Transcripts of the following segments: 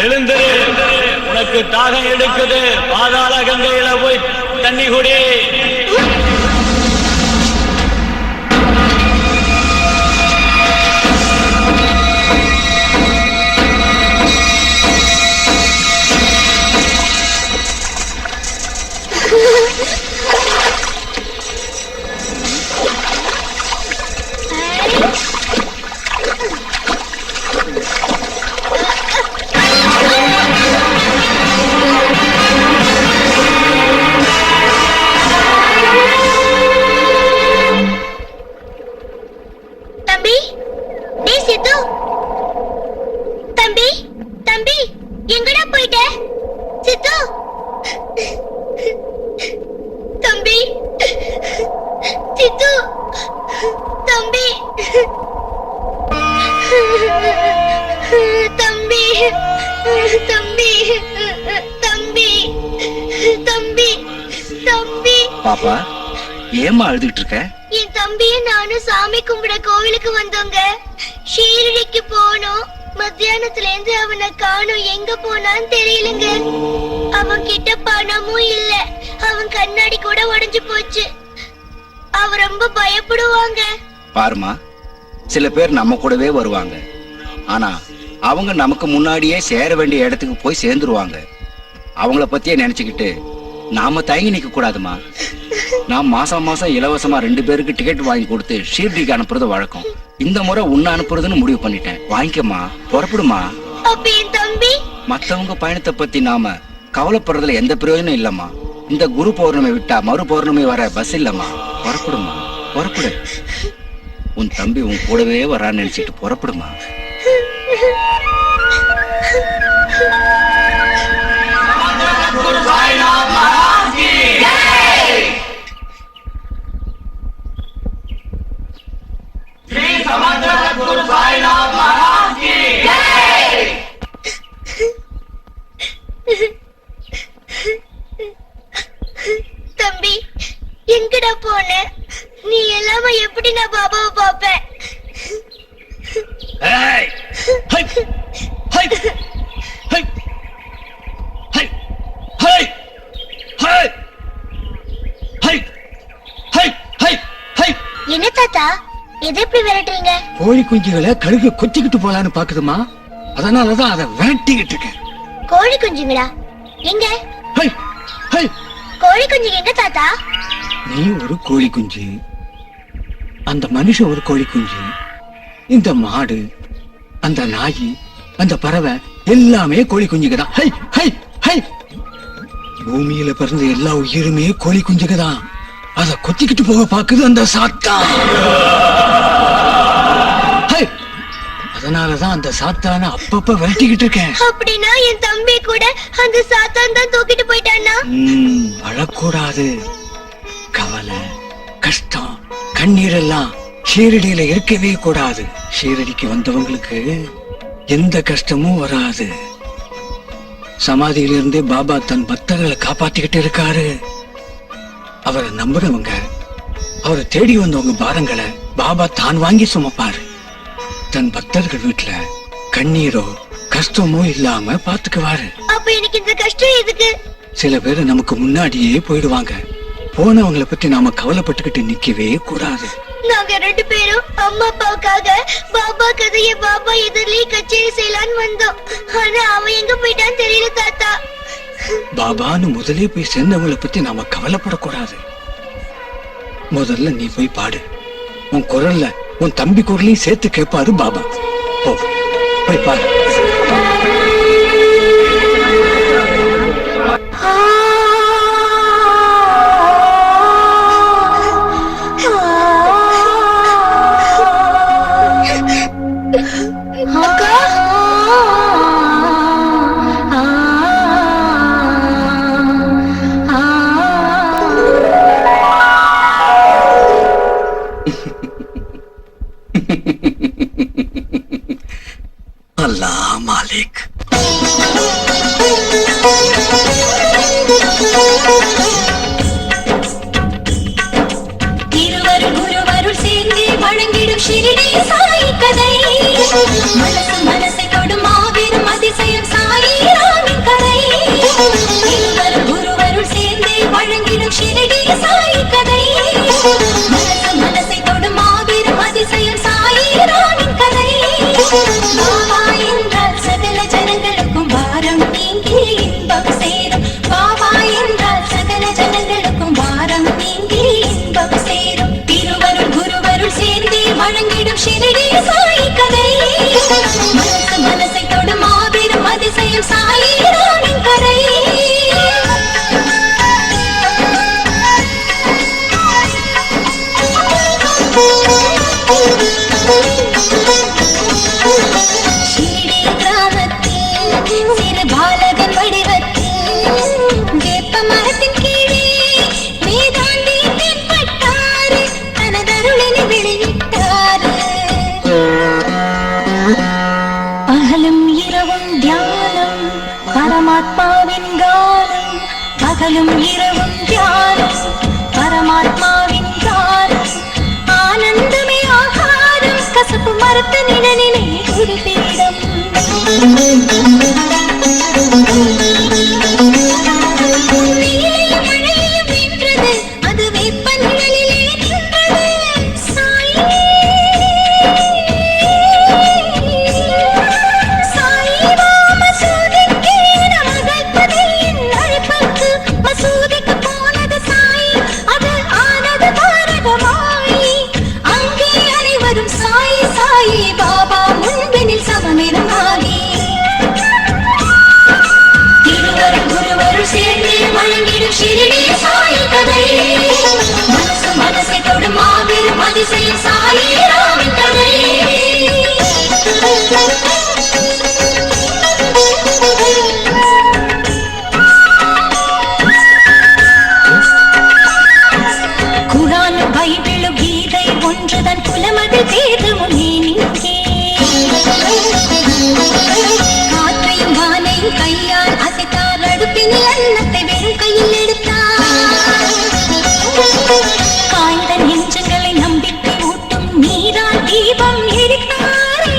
எழுந்திரு, உனக்கு தாகம் எடுக்குது. பாதாள கங்கையில போய் தண்ணி குடி. பாப்பா, ஏம்மா அழுதுட்டு இருக்க? என் தம்பியை நானும் சாமி கும்பிட கோவிலுக்கு வந்தோங்க. ஷீரடிக்கு போனோம். மத்தியானத்துல இருந்து அவனை காணோம். எங்க போனான்னு தெரியலங்க. அவன் கிட்ட பணமும் இல்ல. அவன் கண்ணாடி கூட உடைஞ்சு போச்சு. அவ ரொம்ப பயப்படுவாங்க. பாருமா, சில பேர் நம்ம கூடவே வருவாங்க. ஆனா அவங்க நமக்கு முன்னாடியே சேர வேண்டிய இடத்துக்கு போய் சேர்ந்துருவாங்க. அவங்கள பத்தியே நினைச்சுக்கிட்டு நாம தயங்கி நிக்க கூடாதுமா. நான் மாசம் மாசம் இலவசமா 2 பேருக்கு டிக்கெட் வாங்கி கொடுத்து ஷீரடிக்கு அனுப்புறது வழக்கம். இந்த முறை உன்னை அனுப்புறதுன்னு முடிவு பண்ணிட்டேன். வாங்கிக்கமா, புறப்படுமா. அப்ப என் தம்பி? மத்தவங்க பயணத்தை பத்தி நாம கவலைப்படுறதுல எந்த பிரயோஜனம் இல்லம்மா. இந்த குரு பௌர்ணமி விட்டா மறு பௌர்ணமி வர பஸ் இல்லம்மா. புறப்படுமா, புறப்படு. உன் தம்பி உன் கூடவே வரான்னு நினைச்சிட்டு புறப்படுமா. தம்பி, எங்கடா போன? நீ எல்லாம எப்படி நான் பாபாவை பாப்பேன்? என்ன தாத்தா, எதை எப்படி விரட்டுறீங்க? கோழி குஞ்சுகளை கழுகு கொத்திக்கிட்டு போலான்னு பாக்குதுமா. அதனாலதான் அதை விரட்டிக்கிட்டு இருக்கேன். கோழி குஞ்சுங்களா? எங்க கோழி குஞ்சு எங்க தாத்தா? நீ ஒரு கோழி குஞ்சு, அந்த மனுஷன் ஒரு கோழி குஞ்சு, இந்த மாடு, அந்த நாய், அந்த பறவை எல்லாமே கோழி குஞ்சுக்குதான். பூமியில பிறந்த எல்லா உயிருமே கோழி குஞ்சுக்குதான். அத கொத்திக்கிட்டு போக பாக்குது அந்த சாத்தான். அதனாலதான் அந்த சாத்தான அப்பப்ப விரட்டிக்கிட்டு இருக்கேன். அப்படின்னா என் தம்பி கூட அந்த சாத்தான் தான் தூக்கிட்டு போயிட்டானா? அழக்கூடாது. கவலை, கஷ்டம், கண்ணீர் எல்லாம் ஷீரடியில இருக்கவே கூடாது. ஷீரடிக்கு வந்தவங்களுக்கு எந்த கஷ்டமும் வராது. சமாதியிலிருந்தே பாபா தன் பக்தர்களை காப்பாத்திக்கிட்டு இருக்காரு. அவரை நம்புறவங்க, அவரை தேடி வந்தவங்க பாரங்களை பாபா தான் வாங்கி சுமப்பாரு. தன் பக்தர்கள் வீட்டுல கண்ணீரோ கஷ்டமோ இல்லாம பாத்துக்குவாரு. அப்ப எனக்கு இந்த கஷ்டம் எதுக்கு? சில பேரு நமக்கு முன்னாடியே போயிடுவாங்க. போனவங்களை பத்தி நாம கவலைப்பட்டுக்கிட்டு நிக்கவே கூடாது. நாங்க 2 பேரும் அம்மா அப்பாவுக்காக பாபா கதைய பாபா எதிரிலேயே கச்சேரி செய்யலான்னு வந்தோம். ஆனா அவன் எங்க போயிட்டான்னு தெரியல தாத்தா. பாபான்னு முதலே போய் சேர்ந்தவங்களை பத்தி நாம கவலைப்படக்கூடாது. முதல்ல நீ போய் பாடு. உன் குரல்ல உன் தம்பி குரலையும் சேர்த்து கேட்பாரு பாபா. போய் பாரு. அல்லாஹ் மாலிக். திருவருள் குருவருள் சேர்ந்து வழங்கிடும் ஷிரடி சாயி கதை. மனசை தொடும் மாபெரும் அதிசயம் சாயி பகலும் இரவும் தியானம் பரமாத்மாவின் கானம் பகலும் இரவும் தியானம் பரமாத்மாவின் கானம் ஆனந்தமே ஆகாரம் கசப்பு மரத்த நிழலிலே ஒரு பீடம் வெயிலையும் மழையையும் வென்றது அது வெப்ப நிழலிலே நின்றது சாயி சாயிவா மசூதிக்கு நமகல்பதியின் அழைப்புக்கு மசூதிக்கு போனது சாயி அது ஆனது பாரதமாயி அங்கே அனைவரும் சாயி சாயி பாபா முன்பினில் சமமிருந்தாகி திருவரும் குருவரும் சேர்ந்து வழங்கிடும் ஷிரடி சாயி கதை மனசு மனசை தொடும் மாபெரும் அதிசயம் சாயி ராமின் கதை குரான் பைபிள் கீதை ஒன்றுதான் குலமது வேதமும் நீங்கே காற்றையும் வானையும் கையால் அசைத்தார் அடுப்பினில் அன்னத்தை வெறும் கையில் எடுத்தார் காய்ந்த நெஞ்சங்களை நம்பிக்கை ஊட்டும் நீரால் தீபம் எரித்தாரே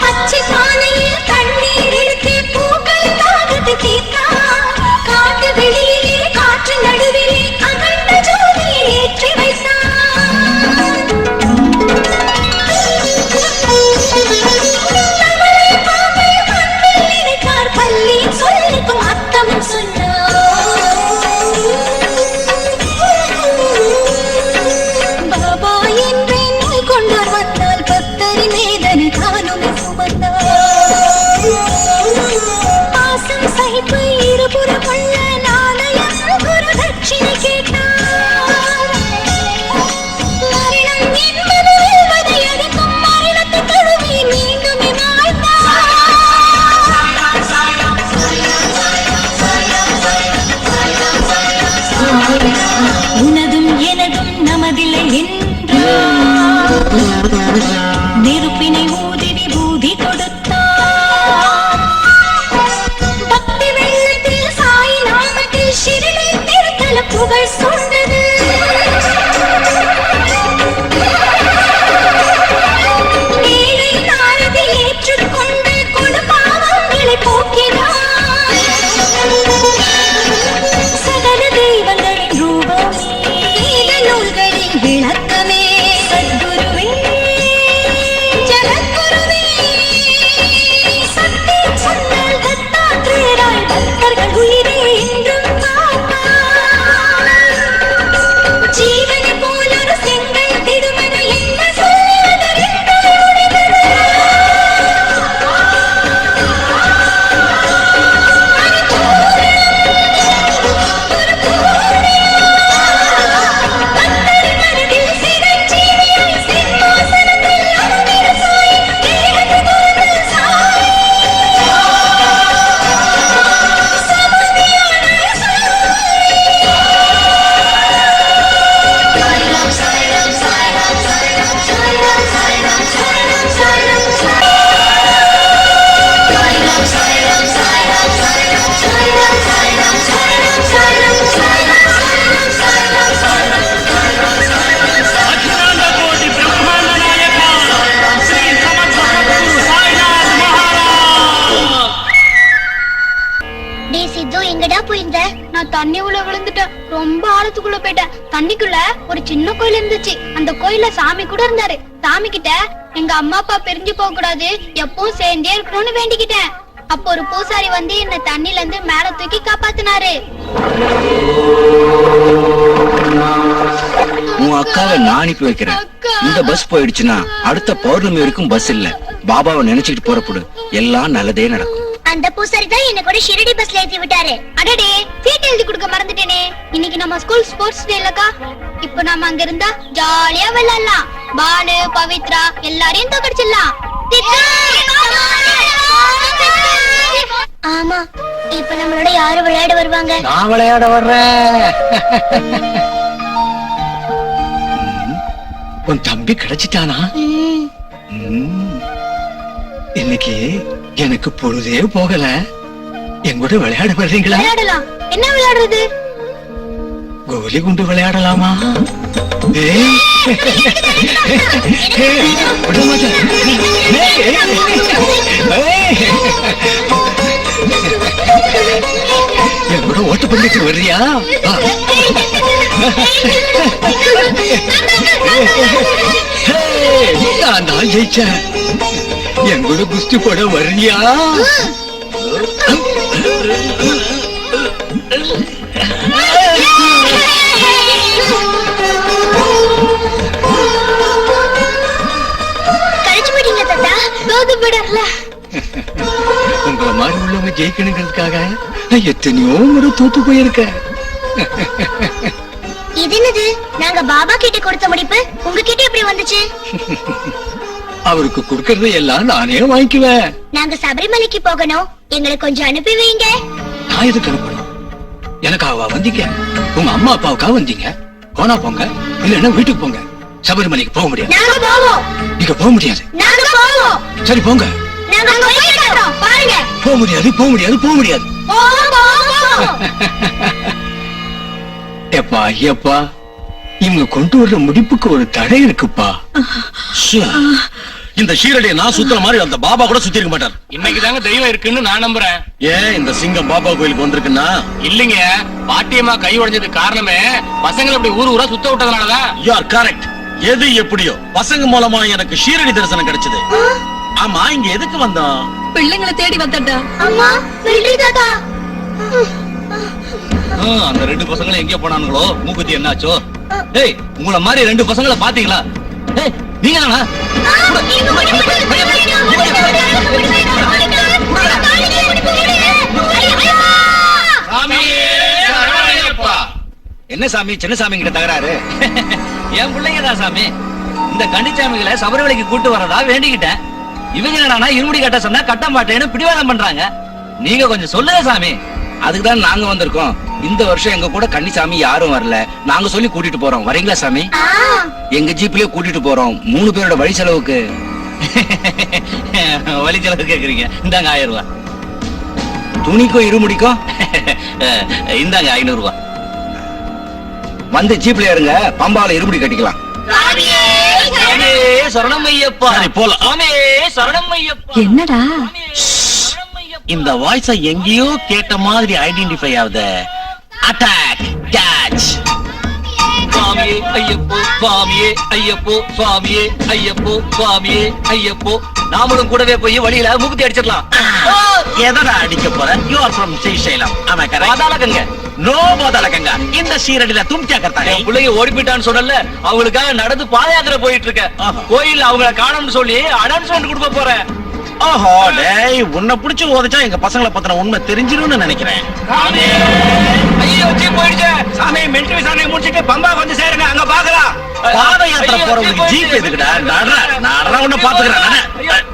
பச்சை பானையில் தண்ணீர் எடுத்து பூக்கள் தாகத்தை தீர்த்தார் காட்டு வெளியிலே காற்று நடுவிலே அகண்ட ஜோதியை ஏற்றி வைத்தார் தவளை பாம்பை மண்ணில் நினைத்தார் பள்ளியின் சொல்லுக்கும் அர்த்தமும் சொன்னார் பாபா என்றே நீ கொண்டார் வந்தால் பக்தரின் வேதனை தானுமே சுமந்தார் பாசம் சைப்பு இருபுறம் உள்ள நாணயம் குரு தட்சிணை கேட்டார் மரணம் என்பது வெல்வதை அறிக்கும் மரணத்தை தழுவி மீண்டுமே வாழ்ந்தார் உனதும் எனதும் நமதில்லை என்றார் நெருப்பினை ஊதி விபூதி கொடுத்தார் பக்தி வெள்ளத்தில் சாய் நாமத்தில் ஷிரடி திருத்தல புகழ் சொன்னது ஏழை நாரதி ஏற்றுக்கொண்டு கொடு பாவங்களை போக்கினார் சகல தெய்வங்களின் ரூபமே வேத நூல்களின் விளக்கமே சத்குருவே ஜகத்குருவே சக்தி சொன்னால் தத்தாத்ரேயராய் பக்தர்கள் உயிரே என்றும் காப்பார் ஜீவனை போலொரு செங்கல் திடுமன என்ன சொல்லுவது ரெண்டாய் உடைந்தது பக்தரின் மனதில் சிரஞ்சீவியாய் சிம்மாசனத்தில் அமர்ந்திட சாயி தேகத்தை துறந்து சாயி சமாதியான சாயி சாய்ராம் சாய்ராம் சாய்ராம் சாய்ராம் சாய்ராம் சாய்ராம் சாய்ராம் சாய்ராம் சாய்ராம் சாய்ராம் சாய்ராம் சாய்ராம் சாய்ராம் சாய்ராம் சாய்ராம் சாய்ராம் அகிலாண்ட கோடி பிரம்மாண்ட நாயகா ஸ்ரீ சமர்த்த சத்குரு சாய்நாத் மகாராஜ். டேய் சித்து எங்கடா போயிருந்த? நான் தண்ணி உள்ள விழுந்துட்டேன். ரொம்ப ஆழத்துக்குள்ள போயிட்டேன். தண்ணிக்குள்ள ஒரு சின்ன கோயில் இருந்துச்சு. அந்த கோயில்ல சாமி கூட இருந்தாரு. சாமி கிட்ட எங்க அம்மா அப்பா பிரிஞ்சு போக கூடாது, எப்பவும் சேர்ந்தே இருக்கணும்னு வேண்டிக்கிட்டேன். அப்போ ஒரு பூசாரி வந்து என்ன தண்ணில இருந்து மேல தூக்கி காப்பாத்தினாரு. உன் அக்காவை நான் அனுப்பி வைக்கிறேன். இந்த பஸ் போயிடுச்சுன்னா அடுத்த பௌர்ணமி வரைக்கும் பஸ் இல்ல. பாபாவை நினைச்சிட்டு புறப்படு, எல்லாம் நல்லதே நடக்கும். அந்த பூசாரி தான் என்ன கூட ஷிரடி பஸ்ல ஏத்தி விட்டாரு. அடடே, சீட் எழுதி கொடுக்க மறந்துட்டேனே. இன்னைக்கு நம்ம ஸ்கூல் ஸ்போர்ட்ஸ் டே இல்லக்கா. இப்போ நாம அங்க இருந்தா ஜாலியா விளையாடலாம். பாலு பவித்ரா எல்லாரையும் தோக்கடிச்சிடலாம். ஆமா, இப்ப நம்மளோட யாரு விளையாட வருவாங்க? நான் விளையாட வர்றேன். உன் தம்பி கிடைச்சிட்டானா? இன்னைக்கு எனக்கு பொழுதே போகல. என் கூட விளையாட வர்றீங்களா? விளையாடலாம். என்ன விளையாடுறது? கோலி குண்டு விளையாடலாமா? ஏய், விட மாட்டேன். ஏய், என் கூட ஓட்ட பண்ணிட்டு வர்றியா? நான் தான் ஜெயிச்சேன். என் கூட குஸ்தி போட வர்றியா? கழிச்சு போயிட்டீங்க தாத்தா. உங்களை மாதிரி உள்ளவங்க ஜெயிக்கணுங்கிறதுக்காக நான் எத்தனையோ முறை தோத்து போயிருக்கேன். இது என்னது? நாங்க பாபா கிட்ட கொடுத்த முடிப்பு உங்ககிட்ட எப்படி வந்துச்சு? அவருக்கு கொடுக்கறதை எல்லாம் நானே வாங்கிக்குவேன். நாங்க சபரிமலைக்கு போகணும், எங்களை கொஞ்சம் அனுப்பி வைங்க. நான் எதுக்கு அனுப்பணும்? எனக்காகவா வந்தீங்க? உங்க அம்மா அப்பாவுக்காக வந்தீங்க. போனா போங்க, இல்லன்னா வீட்டுக்கு போங்க. சபரிமலைக்கு போக முடியாது. நாங்க போவோம். நீங்க போக முடியாது. நாங்க போவோம். சரி போங்க. நாங்க போய் காட்டுறோம், பாருங்க. போக முடியாது, போக முடியாது, போக முடியாது. எப்பா ஐயப்பா, இவங்க கொண்டு வர்ற முடிப்புக்கு ஒரு தடை இருக்குப்பா. இந்த ஷீரடியை நான் சுத்துற மாதிரி அந்த பாபா கூட சுத்தி இருக்க மாட்டார். இன்னைக்கு தாங்க தெய்வம் இருக்குன்னு நான் நம்புறேன். ஏன் இந்த சிங்கம் பாபா கோயிலுக்கு வந்திருக்குன்னா? இல்லைங்க, பாட்டியம்மா கை உடைஞ்சது காரணமே பசங்களை அப்படி ஊர் ஊரா சுத்த விட்டதுனாலதான். You are correct. எது எப்படியோ பசங்க மூலமா எனக்கு ஷீரடி தரிசனம் கிடைச்சது. ஆமா, இங்க எதுக்கு வந்தோம்? பிள்ளைங்களை தேடி வந்தடா. அம்மா, வெள்ளி தாத்தா. அந்த ரெண்டு பசங்களும் எங்க போனானுங்களோ? மூக்குத்தி என்னாச்சோ? ஏய், உங்கள மாதிரி ரெண்டு பசங்களை பாத்தீங்களா? ஏய், நீங்க தானா? என்ன சாமி, சின்ன சாமி கிட்ட தகராறு? என் பிள்ளைங்க தான் சாமி. இந்த கன்னிச்சாமிகளை சபரிமலைக்கு கூட்டு வரதா வேண்டிக்கிட்டேன். இவங்க என்னன்னா இருமுடி கட்ட சொன்னா கட்ட மாட்டேன்னு பிடிவாதம் பண்றாங்க. நீங்க கொஞ்சம் சொல்லுங்க சாமி. அதுக்குதான் நாங்க வந்திருக்கோம். இந்த வருஷம் எங்க கூட கன்னிசாமி யாரும் வரல. நாங்க சொல்லி கூட்டிட்டு போறோம். வரீங்களா சாமி? எங்க ஜீப்லயே கூட்டிட்டு போறோம். 3 பேரோட வழி செலவுக்கு. வழி செலவு கேக்குறீங்க? இந்தாங்க 1000 ரூபாய். துணிக்கும் இருமுடிக்கும் இந்தாங்க 500 ரூபாய். வந்து ஜீப்ல ஏறுங்க, பம்பால இருமுடி கட்டிக்கலாம். சாமி சரணம் ஐயப்பா. சரி, போலாம். சாமி சரணம் ஐயப்பா. என்னடா? இந்த வாய்ஸ எங்கேயோ கேட்ட மாதிரி ஐடென்டிஃபை ஆகுது. Attack, catch. சுவாமியே ஐயப்போ, சுவாமியே ஐயப்போ, சுவாமியே ஐயப்போ, சுவாமியே ஐயப்போ. நாமளும் கூடவே போய் வழியில மூக்குத்தி அடிச்சிடலாம். எதடா அடிக்க போற? You are from Srisailam. ஆமா, கரெக்ட். பாதாள கங்க. நோ பாதாள கங்கா. இந்த ஷீரடியில தும் கியா கர்த்தா है? என் பிள்ளைங்க ஓடி போயிட்டான்னு சொன்னல, அவங்களுக்காக நடந்து பாதயாத்திரை போயிட்டு இருக்கேன். கோயில் அவங்கள காணோம்னு சொல்லி அனௌன்ஸ்மெண்ட் கொடுக்க போறேன். ஓஹோ, டேய், உன்னை புடிச்சு ஓதிச்சா எங்க பசங்களை பத்தின உண்மை தெரிஞ்சிரும்னு நினைக்கிறேன். ஐயோ ஜீப் போயிடுச்சு. சாமி, மிலிட்டரி விசாரணை முடிச்சிட்டு பம்பா வந்து சேருங்க, அங்க பாக்கலாம். பாத யாத்திரை போறவங்களுக்கு ஜீப் எதுக்குடா? நடற உன்னை பாத்துக்கிறேன்.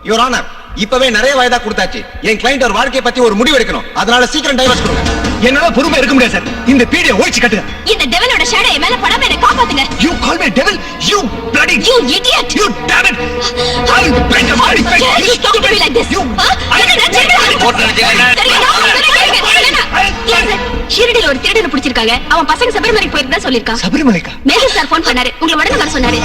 யுவர் ஆனர், இப்பவே நிறைய வயதா கொடுத்தாச்சு. என் கிளையண்ட் ஒரு வாழ்க்கையை பத்தி ஒரு முடிவு எடுக்கணும். அதனால சீக்கிரம் டைவர்ஸ் கொடுங்க. என்னால பொறுமை இருக்க முடியாது சார். இந்த பீடியை ஒழிச்சு கட்டுங்க. இந்த டெவலோட ஷேடோ என் மேல படாம என்ன காப்பாத்துங்க. You call me devil? You bloody... You idiot! You damn it! I will break your bloody face! How dare you talk to me like this? ஷீரடியில ஒரு திருடனை பிடிச்சிருக்காங்க. அவன் பசங்க சபரிமலைக்கு போயிருந்தா சொல்லிருக்கான். சபரிமலைக்கா? மேஜர் சார் போன் பண்ணாரு, உங்களை உடனே வர சொன்னாரு.